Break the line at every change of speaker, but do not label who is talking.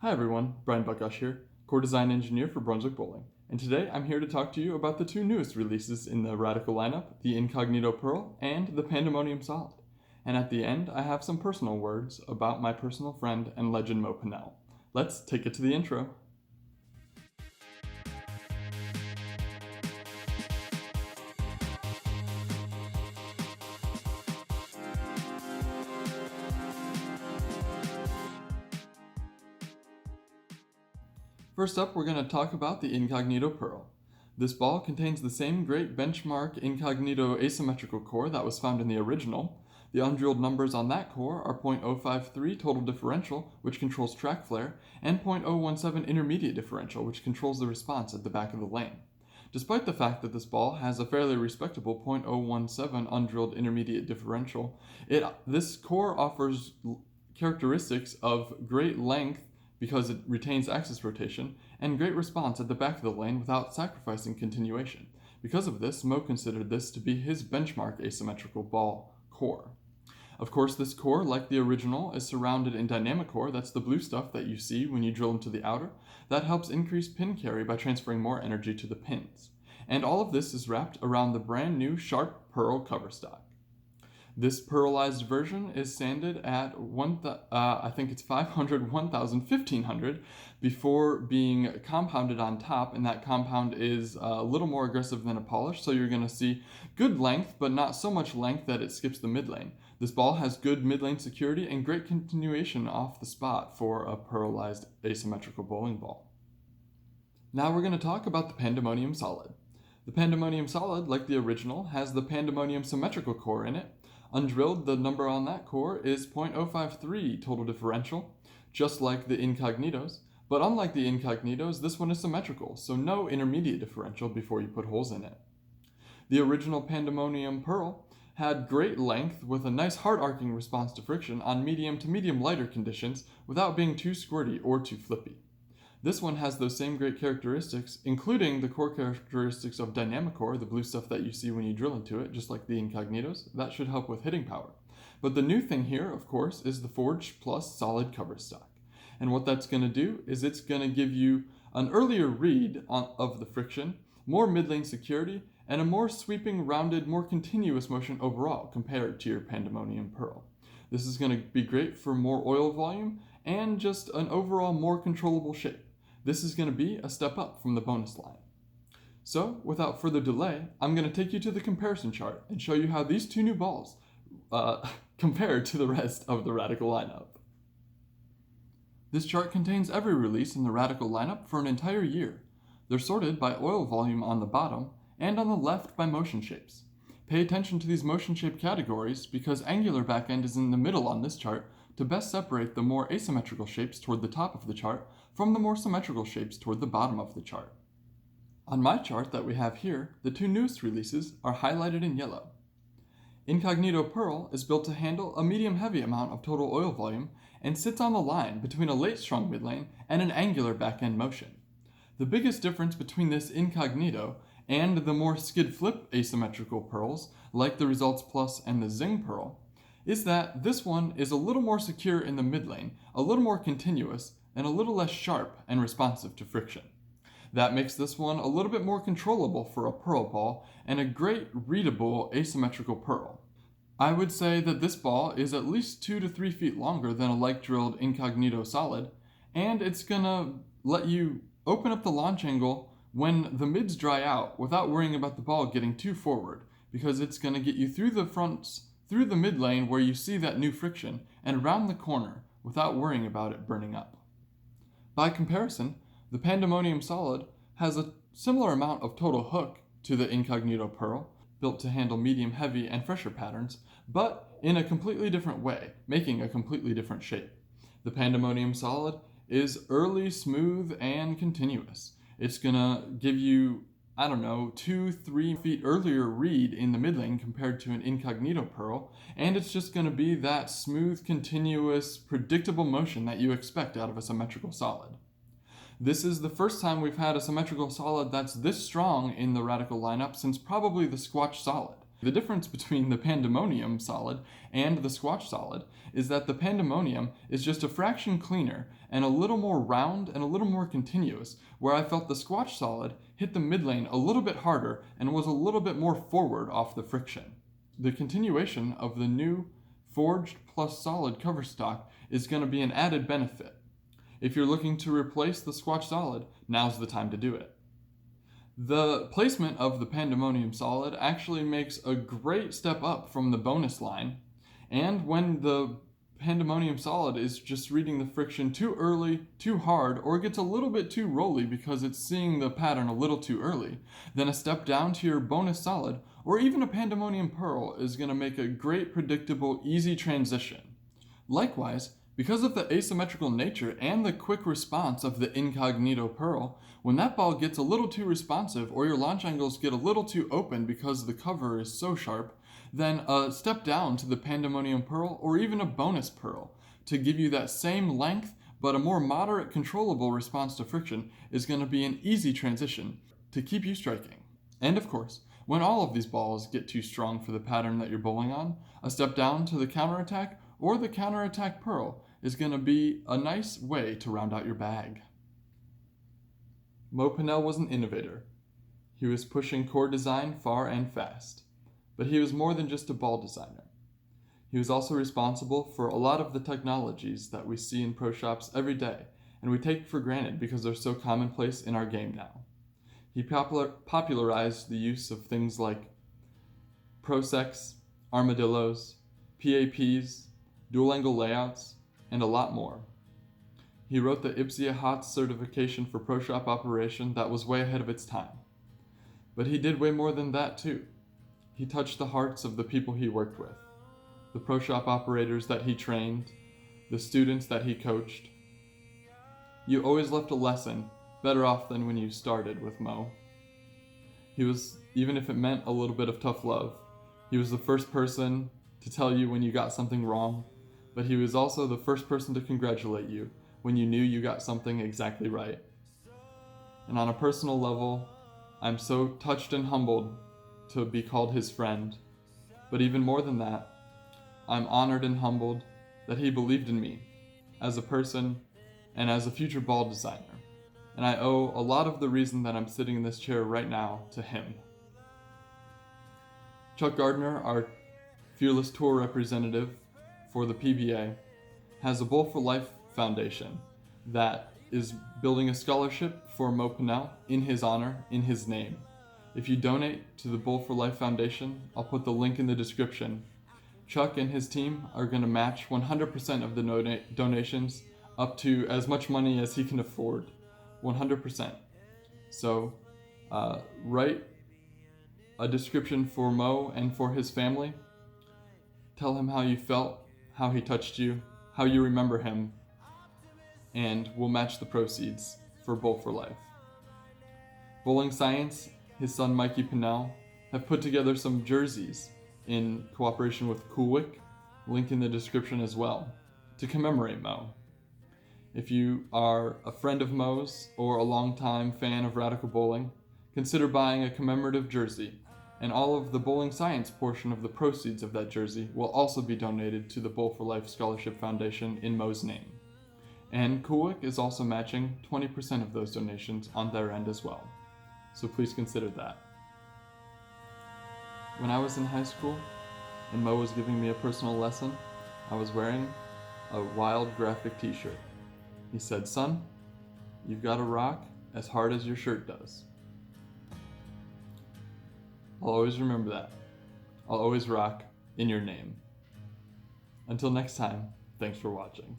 Hi everyone, Brian Buckosh here, core design engineer for Brunswick Bowling, and today I'm here to talk to you about the two newest releases in the Radical lineup, the Incognito Pearl and the Pandemonium Solid. And at the end, I have some personal words about my personal friend and legend Mo Pinnell. Let's take it to the intro. First up, we're going to talk about the Incognito Pearl. This ball contains the same great benchmark Incognito asymmetrical core that was found in the original. The undrilled numbers on that core are .053 total differential, which controls track flare, and .017 intermediate differential, which controls the response at the back of the lane. Despite the fact that this ball has a fairly respectable .017 undrilled intermediate differential, this core offers characteristics of great length because it retains axis rotation, and great response at the back of the lane without sacrificing continuation. Because of this, Mo considered this to be his benchmark asymmetrical ball core. Of course, this core, like the original, is surrounded in dynamic core, that's the blue stuff that you see when you drill into the outer, that helps increase pin carry by transferring more energy to the pins. And all of this is wrapped around the brand new sharp pearl cover stock. This pearlized version is sanded at 500, 1000, 1500 before being compounded on top, and that compound is a little more aggressive than a polish, so you're going to see good length, but not so much length that it skips the mid lane. This ball has good mid lane security and great continuation off the spot for a pearlized asymmetrical bowling ball. Now we're going to talk about the Pandemonium Solid. The Pandemonium Solid, like the original, has the Pandemonium symmetrical core in it. Undrilled, the number on that core is .053 total differential, just like the Incognitos, but unlike the Incognitos, this one is symmetrical, so no intermediate differential before you put holes in it. The original Pandemonium Pearl had great length with a nice hard arcing response to friction on medium to medium lighter conditions without being too squirty or too flippy. This one has those same great characteristics, including the core characteristics of dynamic core, the blue stuff that you see when you drill into it, just like the Incognitos. That should help with hitting power. But the new thing here, of course, is the Forged Plus solid cover stock. And what that's going to do is it's going to give you an earlier read of the friction, more mid-lane security, and a more sweeping, rounded, more continuous motion overall compared to your Pandemonium Pearl. This is going to be great for more oil volume and just an overall more controllable shape. This is going to be a step up from the bonus line. So, without further delay, I'm going to take you to the comparison chart and show you how these two new balls compare to the rest of the Radical lineup. This chart contains every release in the Radical lineup for an entire year. They're sorted by oil volume on the bottom and on the left by motion shapes. Pay attention to these motion shape categories because angular backend is in the middle on this chart to best separate the more asymmetrical shapes toward the top of the chart from the more symmetrical shapes toward the bottom of the chart. On my chart that we have here, the two newest releases are highlighted in yellow. Incognito Pearl is built to handle a medium-heavy amount of total oil volume and sits on the line between a late strong midlane and an angular backend motion. The biggest difference between this Incognito and the more skid-flip asymmetrical pearls, like the Results Plus and the Zing Pearl, is that this one is a little more secure in the mid lane, a little more continuous, and a little less sharp and responsive to friction. That makes this one a little bit more controllable for a pearl ball and a great readable asymmetrical pearl. I would say that this ball is at least 2 to 3 feet longer than a like-drilled Incognito Solid, and it's gonna let you open up the launch angle when the mids dry out without worrying about the ball getting too forward, because it's gonna get you through the fronts, through the mid lane where you see that new friction, and around the corner without worrying about it burning up. By comparison, the Pandemonium Solid has a similar amount of total hook to the Incognito Pearl, built to handle medium, heavy, and fresher patterns, but in a completely different way, making a completely different shape. The Pandemonium Solid is early, smooth, and continuous. It's gonna give you, 2-3 feet earlier read in the mid lane compared to an Incognito Pearl, and it's just gonna be that smooth, continuous, predictable motion that you expect out of a symmetrical solid. This is the first time we've had a symmetrical solid that's this strong in the Radical lineup since probably the Squatch Solid. The difference between the Pandemonium Solid and the Squash Solid is that the Pandemonium is just a fraction cleaner and a little more round and a little more continuous, where I felt the Squash Solid hit the mid lane a little bit harder and was a little bit more forward off the friction. The continuation of the new forged plus solid cover stock is going to be an added benefit. If you're looking to replace the Squash Solid, now's the time to do it. The placement of the Pandemonium Solid actually makes a great step up from the bonus line, and when the Pandemonium Solid is just reading the friction too early, too hard, or gets a little bit too rolly because it's seeing the pattern a little too early, then a step down to your bonus solid, or even a Pandemonium Pearl, is going to make a great, predictable, easy transition. Likewise, because of the asymmetrical nature and the quick response of the Incognito Pearl, when that ball gets a little too responsive or your launch angles get a little too open because the cover is so sharp, then a step down to the Pandemonium Pearl or even a bonus Pearl to give you that same length but a more moderate controllable response to friction is going to be an easy transition to keep you striking. And of course, when all of these balls get too strong for the pattern that you're bowling on, a step down to the counterattack or the counterattack Pearl is going to be a nice way to round out your bag. Mo Pinnell was an innovator. He was pushing core design far and fast, but he was more than just a ball designer. He was also responsible for a lot of the technologies that we see in pro shops every day, and we take for granted because they're so commonplace in our game now. He popularized the use of things like prosecs, armadillos, PAPs, dual angle layouts, and a lot more. He wrote the IPSIA HOTS certification for pro shop operation that was way ahead of its time. But he did way more than that too. He touched the hearts of the people he worked with, the pro shop operators that he trained, the students that he coached. You always left a lesson better off than when you started with Mo. He was, even if it meant a little bit of tough love, he was the first person to tell you when you got something wrong, but he was also the first person to congratulate you when you knew you got something exactly right. And on a personal level, I'm so touched and humbled to be called his friend. But even more than that, I'm honored and humbled that he believed in me as a person and as a future ball designer. And I owe a lot of the reason that I'm sitting in this chair right now to him. Chuck Gardner, our Fearless Tour representative for the PBA, has a Bowl for Life Foundation that is building a scholarship for Mo Pinnell in his honor, in his name. If you donate to the Bowl for Life Foundation, I'll put the link in the description. Chuck and his team are going to match 100% of the donations up to as much money as he can afford. 100%. So write a description for Mo and for his family. Tell him how you felt, how he touched you, how you remember him, and we'll match the proceeds for Bowl for Life. Bowling Science, his son Mikey Pinnell, have put together some jerseys in cooperation with CoolWick, link in the description as well, to commemorate Mo. If you are a friend of Mo's or a longtime fan of Radical Bowling, consider buying a commemorative jersey, and all of the Bowling Science portion of the proceeds of that jersey will also be donated to the Bowl for Life Scholarship Foundation in Mo's name. And CoolWick is also matching 20% of those donations on their end as well. So please consider that. When I was in high school and Mo was giving me a personal lesson, I was wearing a Wild Graphic t-shirt. He said, "Son, you've got to rock as hard as your shirt does." I'll always remember that. I'll always rock in your name. Until next time, thanks for watching.